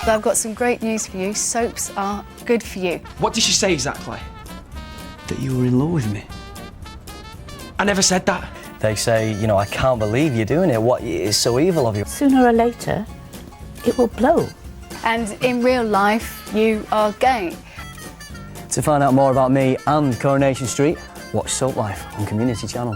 But I've got some great news for you. Soaps are good for you. What did she say exactly? That you were in love with me. I never said that. They say, you know, I can't believe you're doing it. What is so evil of you? Sooner or later, it will blow. And in real life, you are gay. To find out more about me and Coronation Street, watch Soaplife on Community Channel.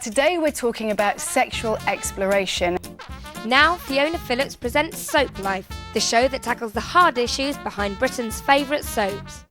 Today we're talking about sexual exploration. Now, Fiona Phillips presents Soaplife, the show that tackles the hard issues behind Britain's favourite soaps.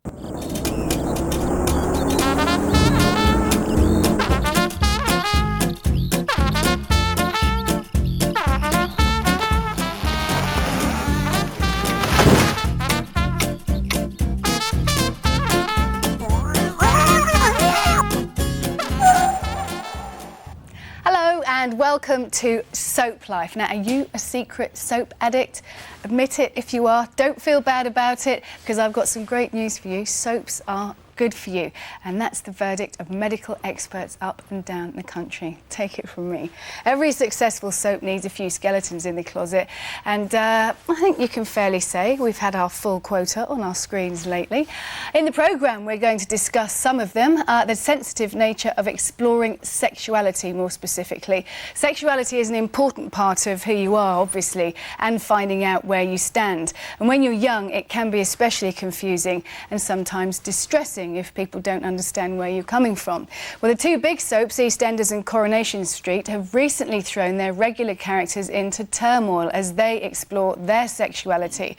And welcome to Soaplife. Now, are you a secret soap addict? Admit it if you are. Don't feel bad about it, because I've got some great news for you. Soaps are good for you, and that's the verdict of medical experts up and down the country. Take it from me. Every successful soap needs a few skeletons in the closet, and I think you can fairly say we've had our full quota on our screens lately. In the programme, we're going to discuss some of them, the sensitive nature of exploring sexuality more specifically. Sexuality is an important part of who you are, obviously, and finding out where you stand. And when you're young, it can be especially confusing and sometimes distressing if people don't understand where you're coming from. Well, the two big soaps, EastEnders and Coronation Street, have recently thrown their regular characters into turmoil as they explore their sexuality.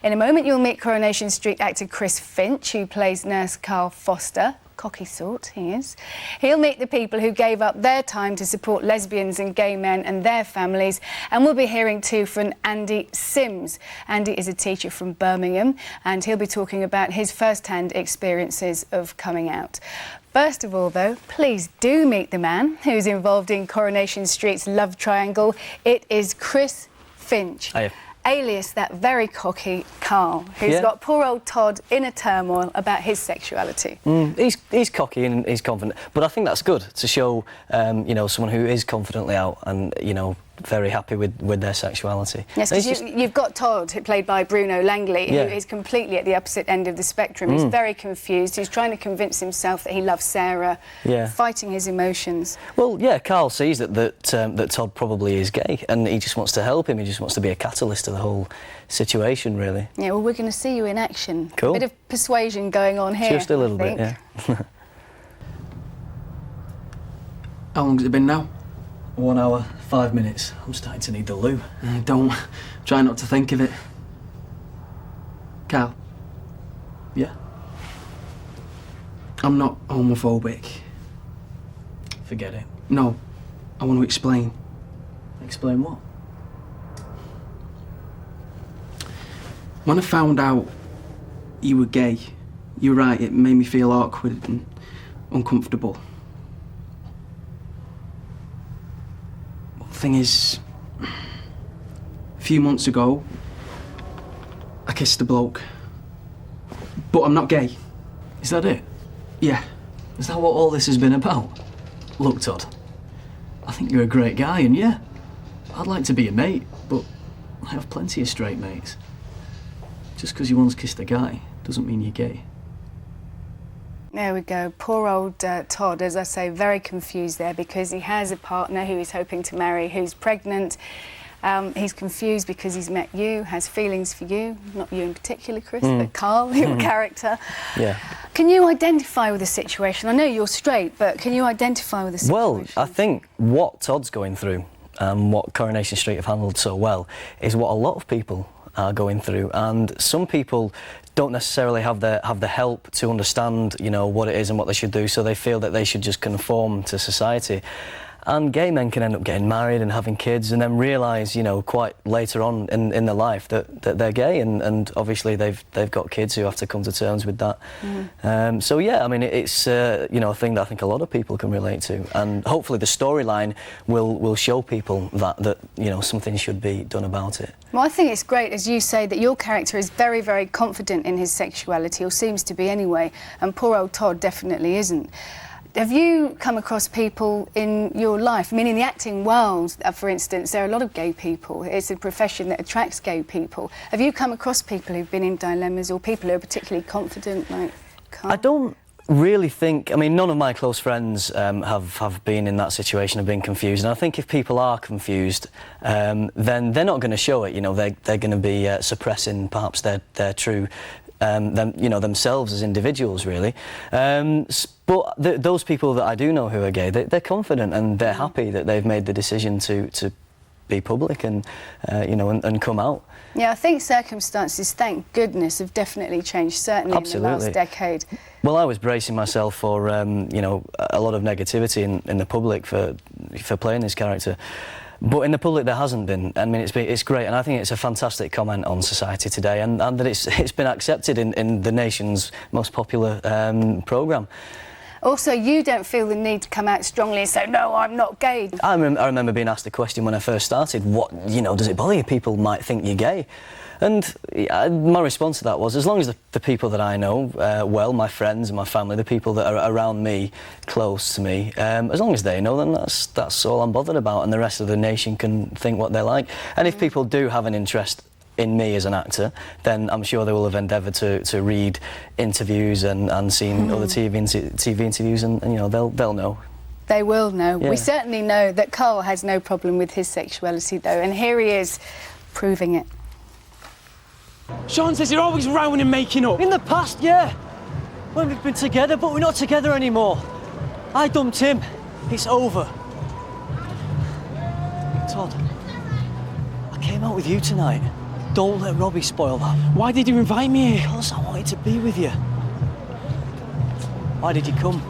In a moment, you'll meet Coronation Street actor Chris Finch, who plays nurse Karl Foster. Cocky sort, he is. He'll meet the people who gave up their time to support lesbians and gay men and their families. And we'll be hearing too from Andy Sims. Andy is a teacher from Birmingham, and he'll be talking about his first-hand experiences of coming out. First of all, though, please do meet the man who's involved in Coronation Street's love triangle. It is Chris Finch. Hiya. Alias that very cocky Karl, who's got poor old Todd in a turmoil about his sexuality. He's cocky and he's confident, but I think that's good to show, you know, someone who is confidently out and, you know, very happy with their sexuality. Yes, because you've got Todd, played by Bruno Langley, who is completely at the opposite end of the spectrum. He's very confused. He's trying to convince himself that he loves Sarah, fighting his emotions. Well, yeah, Karl sees that Todd probably is gay, and he just wants to help him. He just wants to be a catalyst to the whole situation, really. Yeah, well, we're going to see you in action. Cool. A bit of persuasion going on here. Just a little bit, yeah. How long's it been now? 1 hour, 5 minutes. I'm starting to need the loo. Don't. Try not to think of it. Karl? Yeah? I'm not homophobic. Forget it. No. I want to explain. Explain what? When I found out you were gay, you're right, it made me feel awkward and uncomfortable. The thing is, a few months ago, I kissed a bloke. But I'm not gay. Is that it? Yeah. Is that what all this has been about? Look, Todd, I think you're a great guy, and yeah, I'd like to be a mate, but I have plenty of straight mates. Just because you once kissed a guy doesn't mean you're gay. There we go. Poor old Todd, as I say, very confused there because he has a partner who he's hoping to marry who's pregnant. He's confused because he's met you, has feelings for you, not you in particular, Chris, but Karl, your character. Yeah. Can you identify with the situation? I know you're straight, but can you identify with the situation? Well, I think what Todd's going through and what Coronation Street have handled so well is what a lot of people are going through, and some people don't necessarily have the help to understand, you know, what it is and what they should do, so they feel that they should just conform to society. And gay men can end up getting married and having kids and then realise, you know, quite later on in their life that they're gay, and obviously they've got kids who have to come to terms with that. So yeah, I mean, it's you know, a thing that I think a lot of people can relate to, and hopefully the storyline will show people that you know, something should be done about it. Well, I think it's great, as you say, that your character is very, very confident in his sexuality, or seems to be anyway, and poor old Todd definitely isn't. Have you come across people in your life? I mean, in the acting world, for instance, there are a lot of gay people. It's a profession that attracts gay people. Have you come across people who've been in dilemmas, or people who are particularly confident, like Karl? I don't really think, I mean, none of my close friends have been in that situation of being confused, and I think if people are confused, then they're not going to show it. You know, they're going to be suppressing perhaps their true you know, themselves as individuals, really. But those people that I do know who are gay, they're confident and they're happy that they've made the decision to be public and you know, and come out. Yeah, I think circumstances, thank goodness, have definitely changed, certainly Absolutely. in the last decade. Well, I was bracing myself for you know, a lot of negativity in the public for playing this character. But in the public there hasn't been. I mean, it's great, and I think it's a fantastic comment on society today, and that it's been accepted in the nation's most popular programme. Also, you don't feel the need to come out strongly and say, no, I'm not gay. I remember being asked the question when I first started, what, you know, does it bother you? People might think you're gay. And my response to that was, as long as the people that I know well, my friends and my family, the people that are around me, close to me, as long as they know, then that's all I'm bothered about, and the rest of the nation can think what they like. And if people do have an interest in me as an actor, then I'm sure they will have endeavoured to read interviews and seen other TV interviews, and you know, they'll know. They will know. Yeah. We certainly know that Karl has no problem with his sexuality, though, and here he is proving it. Sean says you're always rowing and making up. In the past, yeah. When we've been together, but we're not together anymore. I dumped him. It's over. Todd, I came out with you tonight. Don't let Robbie spoil that. Why did you invite me here? Because I wanted to be with you. Why did you come?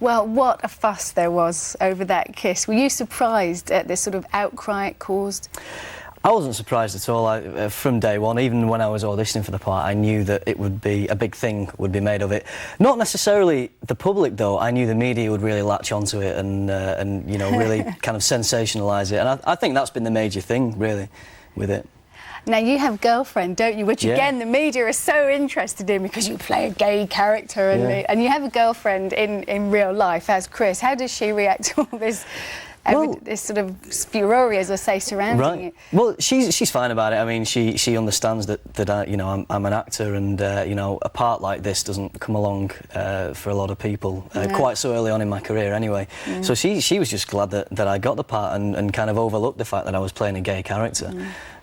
Well, what a fuss there was over that kiss. Were you surprised at the sort of outcry it caused? I wasn't surprised at all. From day one, even when I was auditioning for the part, I knew that it would be a big thing would be made of it. Not necessarily the public, though. I knew the media would really latch onto it and you know, really kind of sensationalise it. And I think that's been the major thing, really, with it. Now, you have a girlfriend, don't you? Which, Yeah. again, the media are so interested in because you play a gay character and you have a girlfriend in real life as Chris. How does she react to all this, this sort of furore, as I say, surrounding it? Well, she's fine about it. I mean, she understands that I, you know, I'm an actor, and you know, a part like this doesn't come along for a lot of people quite so early on in my career, anyway. So she was just glad that I got the part and kind of overlooked the fact that I was playing a gay character.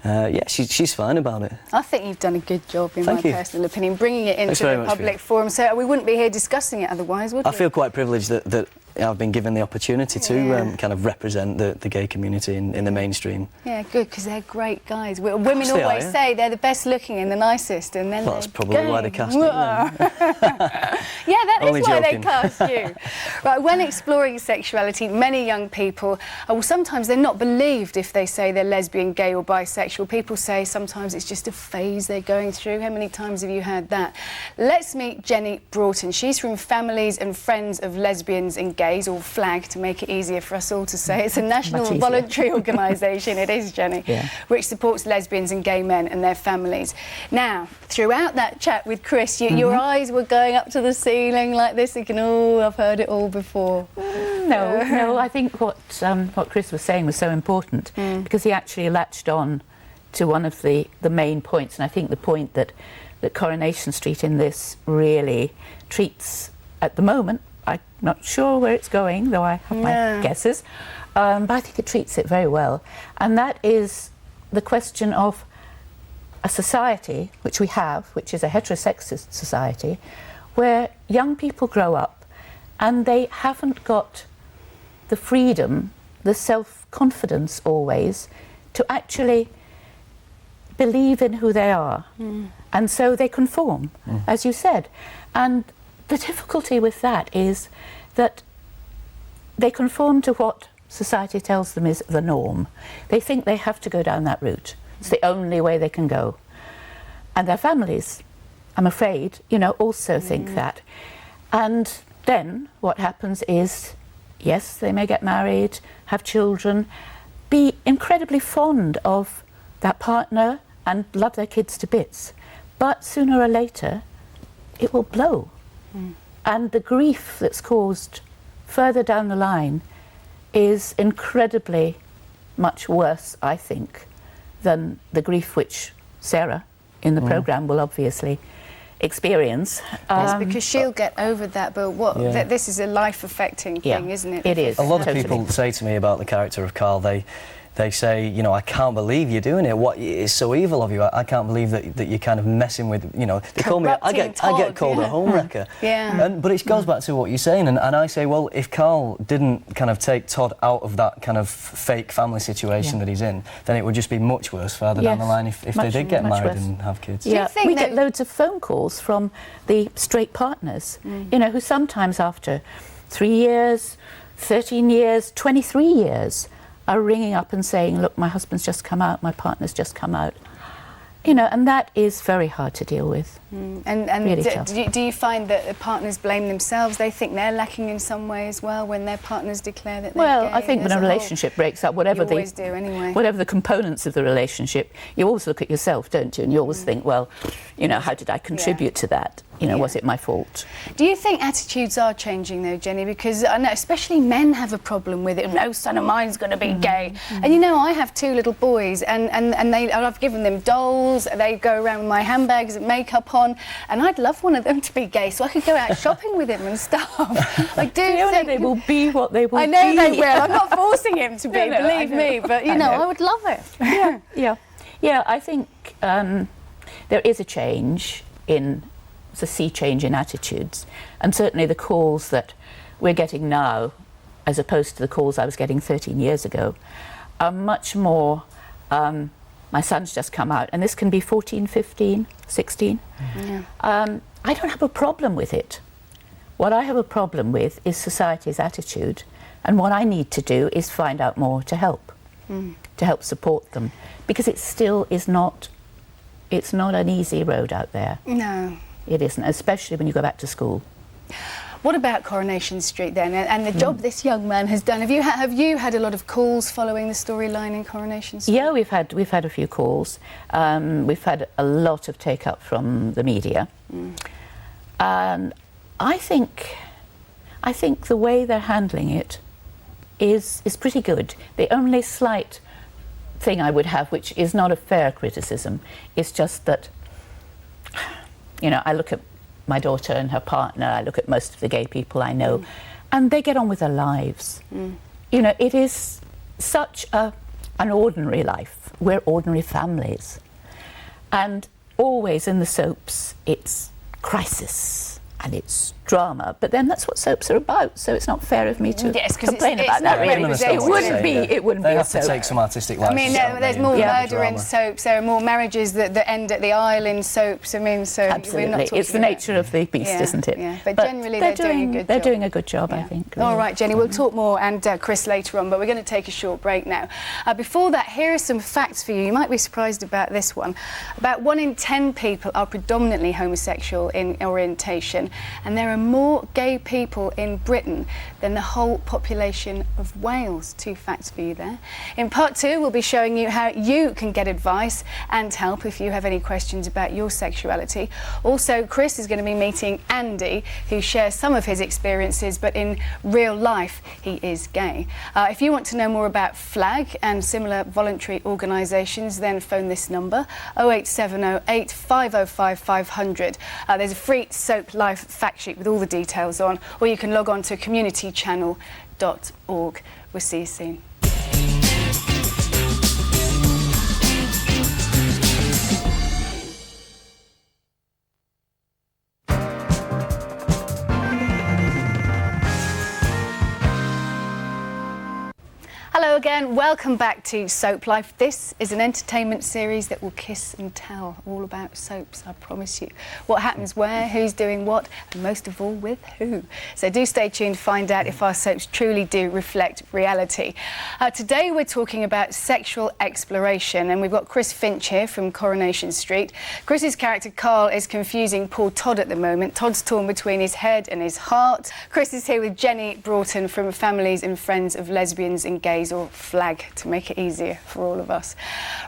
Yeah, she's fine about it. I think you've done a good job, in Thank my you. personal opinion, bringing it into the public forum. So we wouldn't be here discussing it otherwise, would we? I feel quite privileged that I've been given the opportunity to kind of represent the gay community in the mainstream. Yeah, good, because they're great guys. Women they always are, say they're the best looking and the nicest, and then Well, that's they're probably gay. why they cast me. Yeah, that Only is why they joking. cast you. Right, when exploring sexuality, many young people, well, sometimes they're not believed if they say they're lesbian, gay or bisexual. People say sometimes it's just a phase they're going through. How many times have you heard that? Let's meet Jenny Broughton. She's from Families and Friends of Lesbians and Gays, or FLAG, to make it easier for us all to say. It's a national Much easier. voluntary organisation, it is, Jenny, Yeah. which supports lesbians and gay men and their families. Now, throughout that chat with Chris, your eyes were going up to the ceiling like this, thinking, oh, I've heard it all before. No, I think what Chris was saying was so important because he actually latched on to one of the main points, and I think the point that Coronation Street in this really treats at the moment. I'm not sure where it's going, though I have my guesses, but I think it treats it very well, and that is the question of a society, which we have, which is a heterosexist society, where young people grow up and they haven't got the freedom, the self-confidence always, to actually believe in who they are. And so they conform, as you said. And the difficulty with that is that they conform to what society tells them is the norm. They think they have to go down that route. It's the only way they can go. And their families, I'm afraid, also think that. And then what happens is, yes, they may get married, have children, be incredibly fond of that partner and love their kids to bits. But sooner or later, it will blow. And the grief that's caused further down the line is incredibly much worse, I think, than the grief which Sarah in the programme will obviously experience. Yes, because she'll get over that, but this is a life-affecting thing, isn't it? It is. A lot of Totally. people say to me about the character of Karl, they say, I can't believe you're doing it. What is so evil of you? I can't believe that you're kind of messing with, they call me, I get called a homewrecker. But it goes back to what you're saying, and I say, well, if Karl didn't kind of take Todd out of that kind of fake family situation that he's in, then it would just be much worse further down the line if they did get married and have kids. Yeah, we get loads of phone calls from the straight partners, who sometimes after 3 years, 13 years, 23 years, are ringing up and saying, look, my husband's just come out, my partner's just come out. And that is very hard to deal with. And really tough. Do you find that the partners blame themselves? They think they're lacking in some way as well when their partners declare that they're Well, gay I think when a relationship breaks up, whatever the components of the relationship, you always look at yourself, don't you? And you always think, well, how did I contribute to that? Was it my fault? Do you think attitudes are changing though, Jenny? Because I know especially men have a problem with it. No son of mine's going to be gay. And I have 2 little boys, and I've given them dolls. They go around with my handbags and makeup on, and I'd love one of them to be gay so I could go out shopping with him and stuff. I do think they will be what they will be. I know they will. I'm not forcing him to be, believe me, but I would love it. Yeah. I think there is a change it's a sea change in attitudes, and certainly the calls that we're getting now, as opposed to the calls I was getting 13 years ago, are much more, my son's just come out, and this can be 14, 15, 16. I don't have a problem with it. What I have a problem with is society's attitude, and what I need to do is find out more to help support them, because it still is not, it's not an easy road out there. No. It isn't, especially when you go back to school. What about Coronation Street then, and the job this young man has done? Have you had a lot of calls following the storyline in Coronation Street? Yeah, we've had a few calls. We've had a lot of take up from the media, and I think the way they're handling it is pretty good. The only slight thing I would have, which is not a fair criticism, is just that, I look at my daughter and her partner, I look at most of the gay people I know, and they get on with their lives. It is such an ordinary life. We're ordinary families. And always in the soaps, it's crisis and it's drama. But then that's what soaps are about, so it's not fair of me to complain about that. Really. It wouldn't be They a have soap. to take some artistic license. There's more murder in soaps. There are more marriages that end at the aisle in soaps. So absolutely, we're not talking it's the nature of the beast, isn't it? Yeah. But generally, they're doing a good job. They're doing a good job, I think. Really. All right, Jenny, we'll talk more and Chris later on, but we're going to take a short break now. Before that, here are some facts for you. You might be surprised about this one. About 1 in 10 people are predominantly homosexual in orientation, and there are more gay people in Britain than the whole population of Wales. 2 facts for you there. In part 2, we'll be showing you how you can get advice and help if you have any questions about your sexuality. Also, Chris is going to be meeting Andy, who shares some of his experiences, but in real life, he is gay. If you want to know more about FLAG and similar voluntary organisations, then phone this number, 0870 8505 500. There's a free Soaplife fact sheet with all the details on, or you can log on to communitychannel.org. We'll see you soon. Hello again. again, welcome back to Soaplife. This is an entertainment series that will kiss and tell all about soaps, I promise you. What happens where, who's doing what, and most of all, with who. So do stay tuned to find out if our soaps truly do reflect reality. Today we're talking about sexual exploration, and we've got Chris Finch here from Coronation Street. Chris's character, Karl, is confusing poor Todd at the moment. Todd's torn between his head and his heart. Chris is here with Jenny Broughton from Families and Friends of Lesbians and Gays, or FLAG, to make it easier for all of us.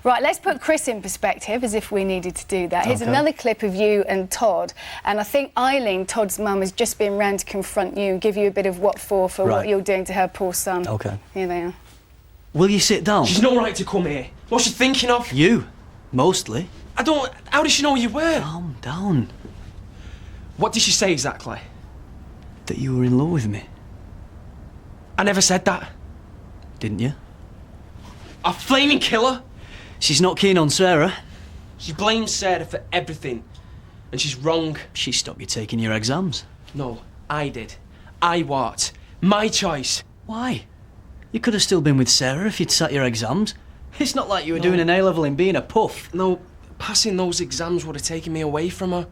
Right, let's put Chris in perspective, as if we needed to do that. Here's another clip of you and Todd, and I think Eileen, Todd's mum, has just been round to confront you and give you a bit of what for what you're doing to her poor son. OK. Here they are. Will you sit down? She's no right to come here. What's she thinking of? You, mostly. I don't... How does she know where you were? Calm down. What did she say exactly? That you were in love with me. I never said that. Didn't you? A flaming killer? She's not keen on Sarah. She blames Sarah for everything. And she's wrong. She stopped you taking your exams. No, I did. I what? My choice. Why? You could have still been with Sarah if you'd sat your exams. It's not like you were doing an A-level in being a puff. No, passing those exams would have taken me away from her.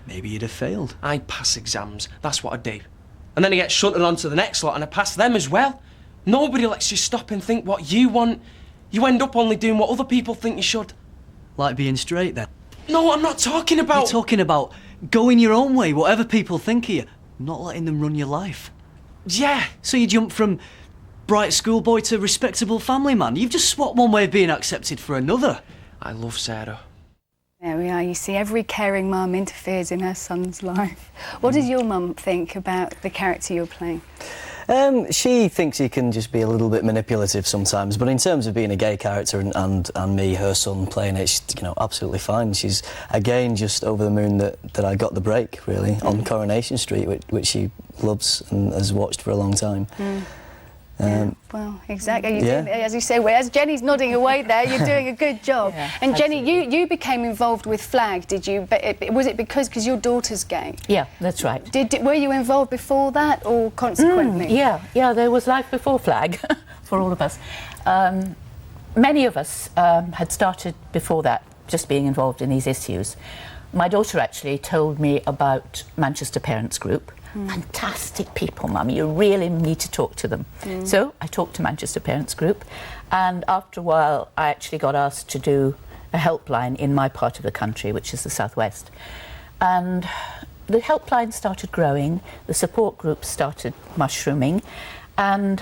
Maybe you'd have failed. I'd pass exams, that's what I'd do. And then I get shunted on to the next lot and I pass them as well. Nobody lets you stop and think what you want. You end up only doing what other people think you should. Like being straight then? No, I'm not talking about... You're talking about going your own way, whatever people think of you, not letting them run your life. Yeah. So you jump from bright schoolboy to respectable family man. You've just swapped one way of being accepted for another. I love Sarah. There we are. You see, every caring mum interferes in her son's life. What does your mum think about the character you're playing? She thinks he can just be a little bit manipulative sometimes, but in terms of being a gay character and me, her son, playing it, she's, you know, absolutely fine. She's, again, just over the moon that I got the break, really, on Coronation Street, which she loves and has watched for a long time. Well, exactly. As you say, as Jenny's nodding away there, you're doing a good job. And absolutely. Jenny, you became involved with FLAG, did you? But was it because your daughter's gay? Yeah, that's right. Were you involved before that, or consequently? Yeah, there was life before FLAG for all of us. Many of us had started before that, just being involved in these issues. My daughter actually told me about Manchester Parents Group. Fantastic people, Mum. You really need to talk to them. So I talked to Manchester Parents Group, and after a while I actually got asked to do a helpline in my part of the country, which is the southwest. And the helpline started growing, the support groups started mushrooming, and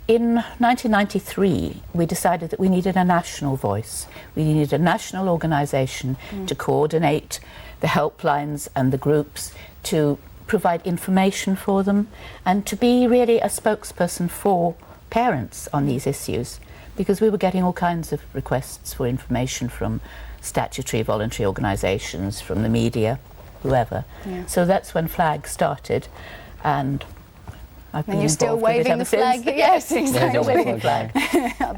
in 1993 we decided that we needed a national voice. We needed a national organisation to coordinate the helplines and the groups, to provide information for them, and to be really a spokesperson for parents on these issues, because we were getting all kinds of requests for information from statutory voluntary organisations, from the media, whoever. So that's when FLAG started, and I've been you're still involved with it waving ever the flag? since. Yes, exactly. Still waving the flag.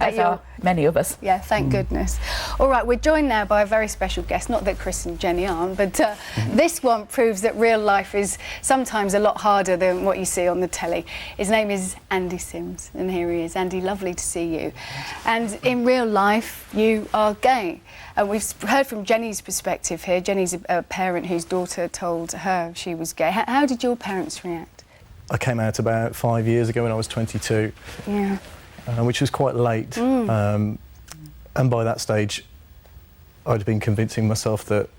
As are many of us. Yeah, thank goodness. All right, we're joined now by a very special guest. Not that Chris and Jenny aren't, but this one proves that real life is sometimes a lot harder than what you see on the telly. His name is Andy Sims, and here he is. Andy, lovely to see you. And in real life, you are gay. And we've heard from Jenny's perspective here. Jenny's a parent whose daughter told her she was gay. How did your parents react? I came out about 5 years ago when I was 22, which was quite late. And by that stage, I'd been convincing myself that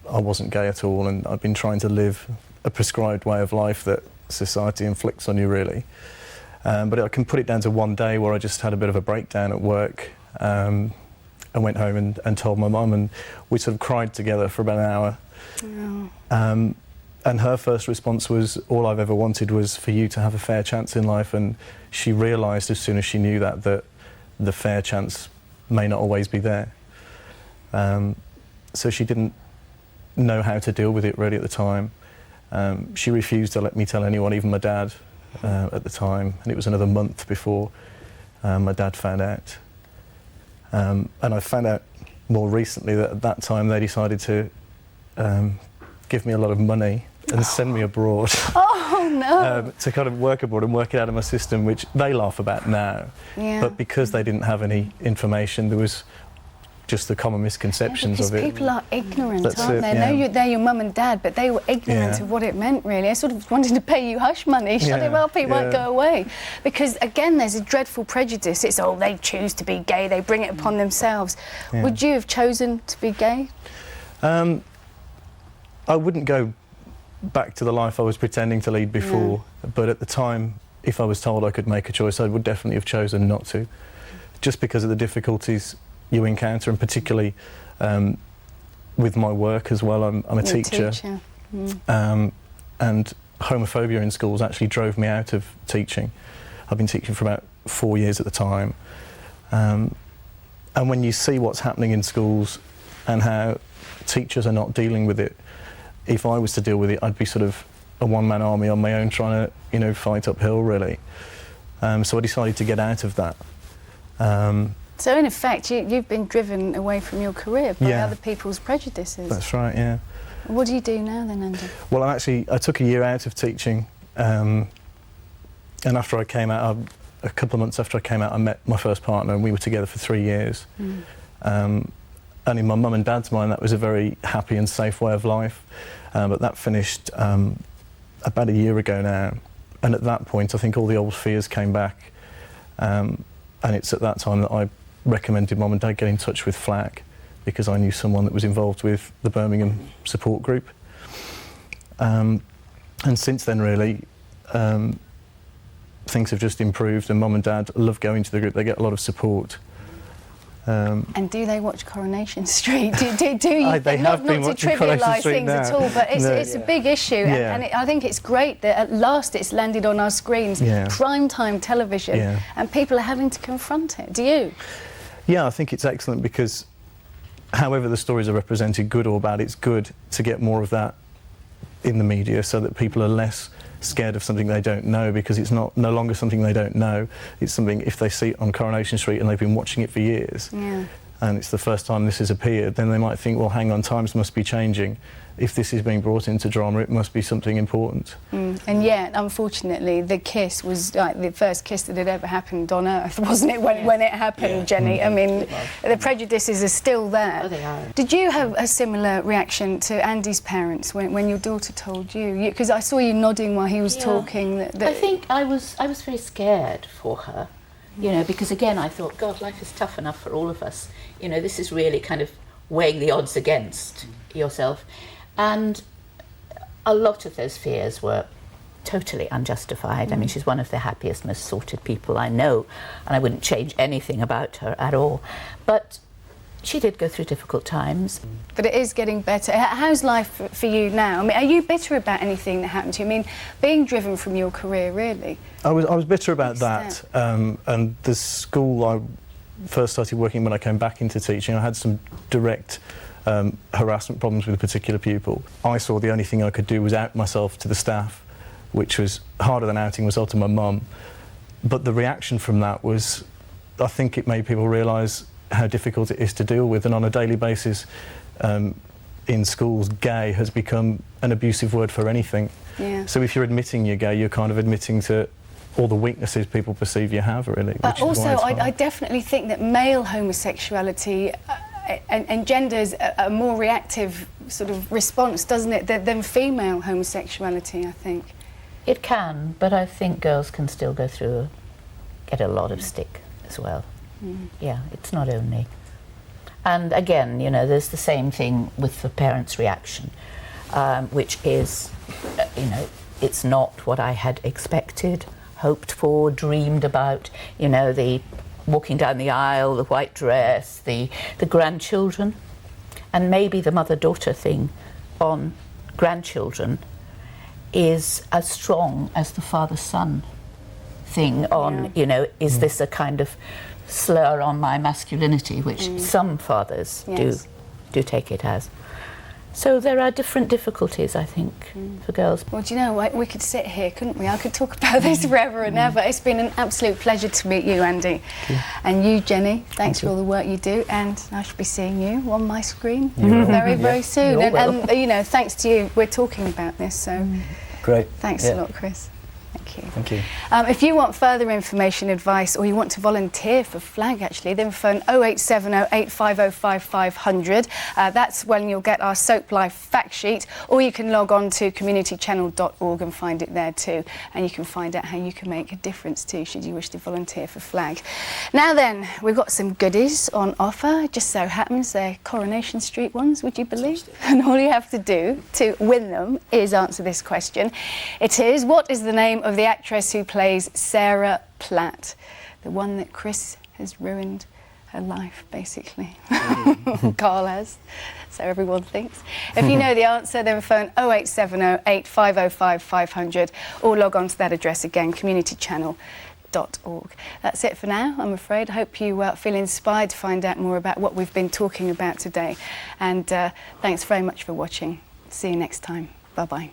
I wasn't gay at all, and I'd been trying to live a prescribed way of life that society inflicts on you, really. But I can put it down to one day where I just had a bit of a breakdown at work. I went home and told my mum, and we sort of cried together for about an hour. And her first response was, all I've ever wanted was for you to have a fair chance in life. And she realised as soon as she knew that the fair chance may not always be there. So she didn't know how to deal with it really at the time. She refused to let me tell anyone, even my dad, at the time. And it was another month before my dad found out. And I found out more recently that at that time they decided to give me a lot of money and send me abroad. Oh no! To kind of work abroad and work it out of my system, which they laugh about now. Yeah. But because they didn't have any information, there was just the common misconceptions of it. Because people are ignorant, That's aren't it, they? yeah. I know they're your mum and dad, but they were ignorant of what it meant, really. I sort of wanted to pay you hush money, shut him up, he might go away. Because, again, there's a dreadful prejudice. It's, oh, they choose to be gay, they bring it upon themselves. Yeah. Would you have chosen to be gay? I wouldn't go back to the life I was pretending to lead before, but at the time, if I was told I could make a choice, I would definitely have chosen not to, just because of the difficulties you encounter, and particularly with my work as well. I'm a teacher. And homophobia in schools actually drove me out of teaching. I've been teaching for about 4 years at the time. And when you see what's happening in schools and how teachers are not dealing with it, if I was to deal with it, I'd be sort of a one-man army on my own trying to, you know, fight uphill, really. So I decided to get out of that. So, in effect, you've been driven away from your career by other people's prejudices. That's right, yeah. What do you do now, then, Andy? Well, I took a year out of teaching, and after I came out, a couple of months after I came out, I met my first partner, and we were together for 3 years. And in my mum and dad's mind, that was a very happy and safe way of life. But that finished about a year ago now. And at that point, I think all the old fears came back. And it's at that time that I recommended Mum and Dad get in touch with FLAC, because I knew someone that was involved with the Birmingham support group. And since then, really, things have just improved, and Mum and Dad love going to the group. They get a lot of support. And do they watch Coronation Street? Do you they have been not to watching Coronation trivialise Street things now. at all, but it's a big issue, and I think it's great that at last it's landed on our screens, prime-time television, and people are having to confront it. Do you? Yeah, I think it's excellent, because however the stories are represented, good or bad, it's good to get more of that in the media so that people are less scared of something they don't know, because it's no longer something they don't know. It's something, if they see it on Coronation Street and they've been watching it for years, and it's the first time this has appeared, then they might think, well, hang on, times must be changing. If this is being brought into drama, it must be something important. And yet, unfortunately, the kiss was like the first kiss that had ever happened on Earth, wasn't it, when it happened, Jenny? I mean, the prejudices are still there. Oh, they are. Did you have a similar reaction to Andy's parents when your daughter told you? Because I saw you nodding while he was talking. I think I was very scared for her, you know, because again I thought, God, life is tough enough for all of us. You know, this is really kind of weighing the odds against yourself. And a lot of those fears were totally unjustified. I mean, she's one of the happiest, most sorted people I know, and I wouldn't change anything about her at all. But she did go through difficult times. But it is getting better. How's life for you now? I mean, are you bitter about anything that happened to you? I mean, being driven from your career, really? I was bitter about that. And the school I first started working when I came back into teaching, I had some direct harassment problems with a particular pupil. I saw the only thing I could do was out myself to the staff, which was harder than outing myself to my mum. But the reaction from that was, I think it made people realise how difficult it is to deal with, and on a daily basis in schools, gay has become an abusive word for anything. So if you're admitting you're gay, you're kind of admitting to all the weaknesses people perceive you have, really. But also, I definitely think that male homosexuality engenders a more reactive sort of response, doesn't it, than female homosexuality, I think. It can, but I think girls can still get a lot of stick as well. Yeah, it's not only. And again, you know, there's the same thing with the parents' reaction, which is, you know, it's not what I had expected, hoped for, dreamed about, you know, the walking down the aisle, the white dress, the grandchildren, and maybe the mother-daughter thing on grandchildren is as strong as the father-son thing on, you know, is this a kind of slur on my masculinity, which some fathers do take it as. So there are different difficulties, I think, for girls. Well, do you know what? We could sit here, couldn't we? I could talk about this forever and ever. It's been an absolute pleasure to meet you, Andy. And you, Jenny, thanks for all the work you do. And I should be seeing you on my screen very soon. And, you know, thanks to you, we're talking about this. So great. Thanks a lot, Chris. Thank you. Thank you. If you want further information, advice, or you want to volunteer for FLAG, actually, then phone 0870 850 5500. That's when you'll get our Soaplife fact sheet, or you can log on to communitychannel.org and find it there too. And you can find out how you can make a difference too, should you wish to volunteer for FLAG. Now then, we've got some goodies on offer. Just so happens they're Coronation Street ones, would you believe? And all you have to do to win them is answer this question. It is, what is the name of the actress who plays Sarah Platt, the one that Chris has ruined her life, basically. Karl has, so everyone thinks. If you know the answer, then phone 0870 850 5500 or log on to that address again, communitychannel.org. That's it for now, I'm afraid. I hope you feel inspired to find out more about what we've been talking about today. And thanks very much for watching. See you next time. Bye-bye.